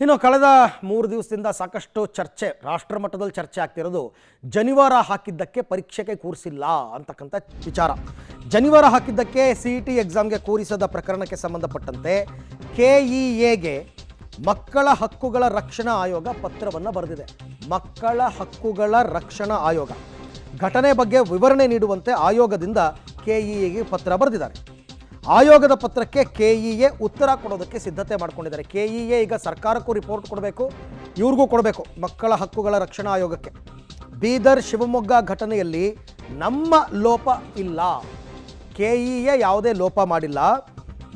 ಇನ್ನು ಕಳೆದ 3 ದಿವಸದಿಂದ ಸಾಕಷ್ಟು ಚರ್ಚೆ ರಾಷ್ಟ್ರ ಮಟ್ಟದಲ್ಲಿ ಚರ್ಚೆ ಆಗ್ತಿರೋದು ಜನಿವಾರ ಹಾಕಿದ್ದಕ್ಕೆ ಪರೀಕ್ಷೆಗೆ ಕೂರಿಸಿಲ್ಲ ಅಂತಕ್ಕಂಥ ವಿಚಾರ. ಜನಿವಾರ ಹಾಕಿದ್ದಕ್ಕೆ ಸಿಇಟಿ ಎಕ್ಸಾಮ್ಗೆ ಕೂರಿಸದ ಪ್ರಕರಣಕ್ಕೆ ಸಂಬಂಧಪಟ್ಟಂತೆ ಕೆಇಎಗೆ ಮಕ್ಕಳ ಹಕ್ಕುಗಳ ರಕ್ಷಣಾ ಆಯೋಗ ಪತ್ರವನ್ನು ಬರೆದಿದೆ. ಮಕ್ಕಳ ಹಕ್ಕುಗಳ ರಕ್ಷಣಾ ಆಯೋಗ ಘಟನೆ ಬಗ್ಗೆ ವಿವರಣೆ ನೀಡುವಂತೆ ಆಯೋಗದಿಂದ ಕೆಇಎಗೆ ಪತ್ರ ಬರೆದಿದ್ದಾರೆ. ಆಯೋಗದ ಪತ್ರಕ್ಕೆ ಕೆಇಎ ಉತ್ತರ ಕೊಡೋದಕ್ಕೆ ಸಿದ್ಧತೆ ಮಾಡ್ಕೊಂಡಿದ್ದಾರೆ. ಕೆಇಎ ಈಗ ಸರ್ಕಾರಕ್ಕೂ ರಿಪೋರ್ಟ್ ಕೊಡಬೇಕು, ಇವ್ರಿಗೂ ಕೊಡಬೇಕು, ಮಕ್ಕಳ ಹಕ್ಕುಗಳ ರಕ್ಷಣಾ ಆಯೋಗಕ್ಕೆ. ಬೀದರ್ ಶಿವಮೊಗ್ಗ ಘಟನೆಯಲ್ಲಿ ನಮ್ಮ ಲೋಪ ಇಲ್ಲ, ಕೆಇಎ ಯಾವುದೇ ಲೋಪ ಮಾಡಿಲ್ಲ,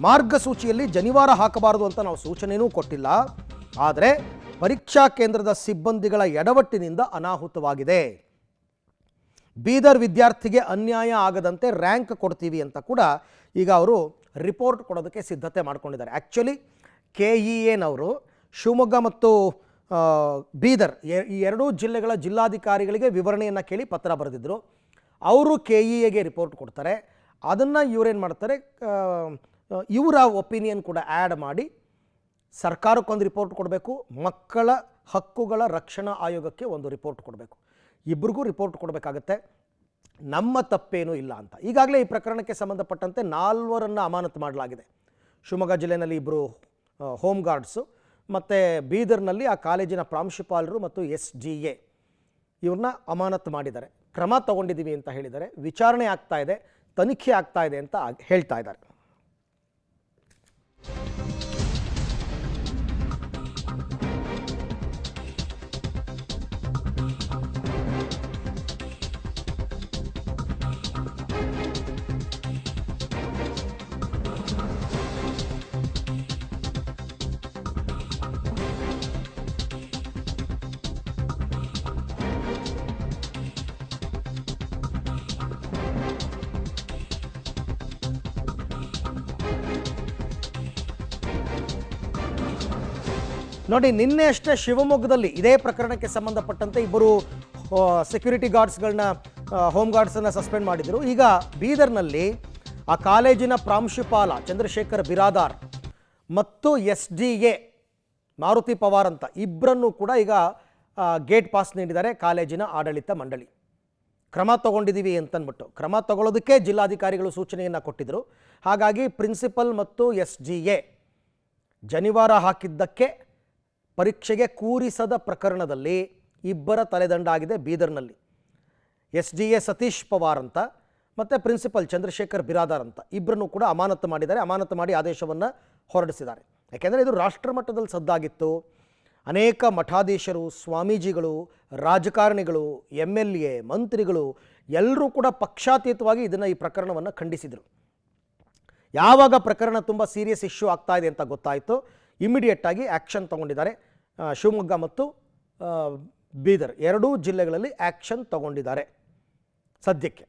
ಮಾರ್ಗಸೂಚಿಯಲ್ಲಿ ಜನಿವಾರ ಹಾಕಬಾರದು ಅಂತ ನಾವು ಸೂಚನೆಯೂ ಕೊಟ್ಟಿಲ್ಲ, ಆದರೆ ಪರೀಕ್ಷಾ ಕೇಂದ್ರದ ಸಿಬ್ಬಂದಿಗಳ ಎಡವಟ್ಟಿನಿಂದ ಅನಾಹುತವಾಗಿದೆ. ಬೀದರ್ ವಿದ್ಯಾರ್ಥಿಗೆ ಅನ್ಯಾಯ ಆಗದಂತೆ ರ್ಯಾಂಕ್ ಕೊಡ್ತೀವಿ ಅಂತ ಕೂಡ ಈಗ ಅವರು ರಿಪೋರ್ಟ್ ಕೊಡೋದಕ್ಕೆ ಸಿದ್ಧತೆ ಮಾಡ್ಕೊಂಡಿದ್ದಾರೆ. ಆ್ಯಕ್ಚುಲಿ ಕೆಇಎನವರು ಶಿವಮೊಗ್ಗ ಮತ್ತು ಬೀದರ್ ಈ ಎರಡೂ ಜಿಲ್ಲೆಗಳ ಜಿಲ್ಲಾಧಿಕಾರಿಗಳಿಗೆ ವಿವರಣೆಯನ್ನು ಕೇಳಿ ಪತ್ರ ಬರೆದಿದ್ದರು. ಅವರು ಕೆಇಎಗೆ ರಿಪೋರ್ಟ್ ಕೊಡ್ತಾರೆ. ಅದನ್ನು ಇವರೇನು ಮಾಡ್ತಾರೆ, ಇವರ ಒಪಿನಿಯನ್ ಕೂಡ ಆ್ಯಡ್ ಮಾಡಿ ಸರ್ಕಾರಕ್ಕೊಂದು ರಿಪೋರ್ಟ್ ಕೊಡಬೇಕು, ಮಕ್ಕಳ ಹಕ್ಕುಗಳ ರಕ್ಷಣಾ ಆಯೋಗಕ್ಕೆ ಒಂದು ರಿಪೋರ್ಟ್ ಕೊಡಬೇಕು. ಇಬ್ಬರಿಗೂ ರಿಪೋರ್ಟ್ ಕೊಡಬೇಕಾಗತ್ತೆ. ನಮ್ಮ ತಪ್ಪೇನೂ ಇಲ್ಲ ಅಂತ. ಈಗಾಗಲೇ ಈ ಪ್ರಕರಣಕ್ಕೆ ಸಂಬಂಧಪಟ್ಟಂತೆ 4 ಅಮಾನತು ಮಾಡಲಾಗಿದೆ. ಶಿವಮೊಗ್ಗ ಜಿಲ್ಲೆಯಲ್ಲಿ 2 ಹೋಮ್ ಗಾರ್ಡ್ಸು ಮತ್ತು ಬೀದರ್ನಲ್ಲಿ ಆ ಕಾಲೇಜಿನ ಪ್ರಾಂಶುಪಾಲರು ಮತ್ತು SGA ಇವ್ರನ್ನ ಅಮಾನತು ಮಾಡಿದ್ದಾರೆ. ಕ್ರಮ ತಗೊಂಡಿದ್ದೀವಿ ಅಂತ ಹೇಳಿದ್ದಾರೆ. ವಿಚಾರಣೆ ಆಗ್ತಾ ಇದೆ, ತನಿಖೆ ಆಗ್ತಾ ಇದೆ ಅಂತ ಹೇಳ್ತಾ ಇದ್ದಾರೆ. ನೋಡಿ, ನಿನ್ನೆ ಅಷ್ಟೇ ಶಿವಮೊಗ್ಗದಲ್ಲಿ ಇದೇ ಪ್ರಕರಣಕ್ಕೆ ಸಂಬಂಧಪಟ್ಟಂತೆ 2 ಸೆಕ್ಯೂರಿಟಿ ಗಾರ್ಡ್ಸ್ಗಳನ್ನ, ಹೋಮ್ ಗಾರ್ಡ್ಸನ್ನು ಸಸ್ಪೆಂಡ್ ಮಾಡಿದರು. ಈಗ ಬೀದರ್ನಲ್ಲಿ ಆ ಕಾಲೇಜಿನ ಪ್ರಾಂಶುಪಾಲ ಚಂದ್ರಶೇಖರ್ ಬಿರಾದಾರ್ ಮತ್ತು SGA ಮಾರುತಿ ಪವಾರ್ ಅಂತ ಇಬ್ಬರನ್ನು ಕೂಡ ಈಗ ಗೇಟ್ ಪಾಸ್ ನೀಡಿದ್ದಾರೆ ಕಾಲೇಜಿನ ಆಡಳಿತ ಮಂಡಳಿ. ಕ್ರಮ ತಗೊಂಡಿದ್ದೀವಿ ಅಂತಂದ್ಬಿಟ್ಟು ಕ್ರಮ ತಗೊಳ್ಳೋದಕ್ಕೆ ಜಿಲ್ಲಾಧಿಕಾರಿಗಳು ಸೂಚನೆಯನ್ನು ಕೊಟ್ಟಿದ್ದರು. ಹಾಗಾಗಿ ಪ್ರಿನ್ಸಿಪಲ್ ಮತ್ತು SGA ಜನಿವಾರ ಹಾಕಿದ್ದಕ್ಕೆ ಪರೀಕ್ಷೆಗೆ ಕೂರಿಸದ ಪ್ರಕರಣದಲ್ಲಿ 2 ತಲೆದಂಡ ಆಗಿದೆ ಬೀದರ್ನಲ್ಲಿ. SGA ಸತೀಶ್ ಪವಾರ್ ಅಂತ ಮತ್ತು ಪ್ರಿನ್ಸಿಪಲ್ ಚಂದ್ರಶೇಖರ್ ಬಿರಾದಾರ್ ಅಂತ ಇಬ್ಬರನ್ನು ಕೂಡ ಅಮಾನತು ಮಾಡಿದ್ದಾರೆ. ಅಮಾನತು ಮಾಡಿ ಆದೇಶವನ್ನು ಹೊರಡಿಸಿದ್ದಾರೆ. ಯಾಕೆಂದರೆ ಇದು ರಾಷ್ಟ್ರ ಮಟ್ಟದಲ್ಲಿ ಸದ್ದಾಗಿತ್ತು. ಅನೇಕ ಮಠಾಧೀಶರು, ಸ್ವಾಮೀಜಿಗಳು, ರಾಜಕಾರಣಿಗಳು, MLA, ಮಂತ್ರಿಗಳು ಎಲ್ಲರೂ ಕೂಡ ಪಕ್ಷಾತೀತವಾಗಿ ಈ ಪ್ರಕರಣವನ್ನು ಖಂಡಿಸಿದರು. ಯಾವಾಗ ಪ್ರಕರಣ ತುಂಬ ಸೀರಿಯಸ್ ಇಶ್ಯೂ ಆಗ್ತಾ ಇದೆ ಅಂತ ಗೊತ್ತಾಯಿತು, ಇಮಿಡಿಯೇಟಾಗಿ ಆ್ಯಕ್ಷನ್ ತಗೊಂಡಿದ್ದಾರೆ. ಶಿವಮೊಗ್ಗ ಮತ್ತು ಬೀದರ್ ಎರಡೂ ಜಿಲ್ಲೆಗಳಲ್ಲಿ ಆ್ಯಕ್ಷನ್ ತಗೊಂಡಿದ್ದಾರೆ ಸದ್ಯಕ್ಕೆ.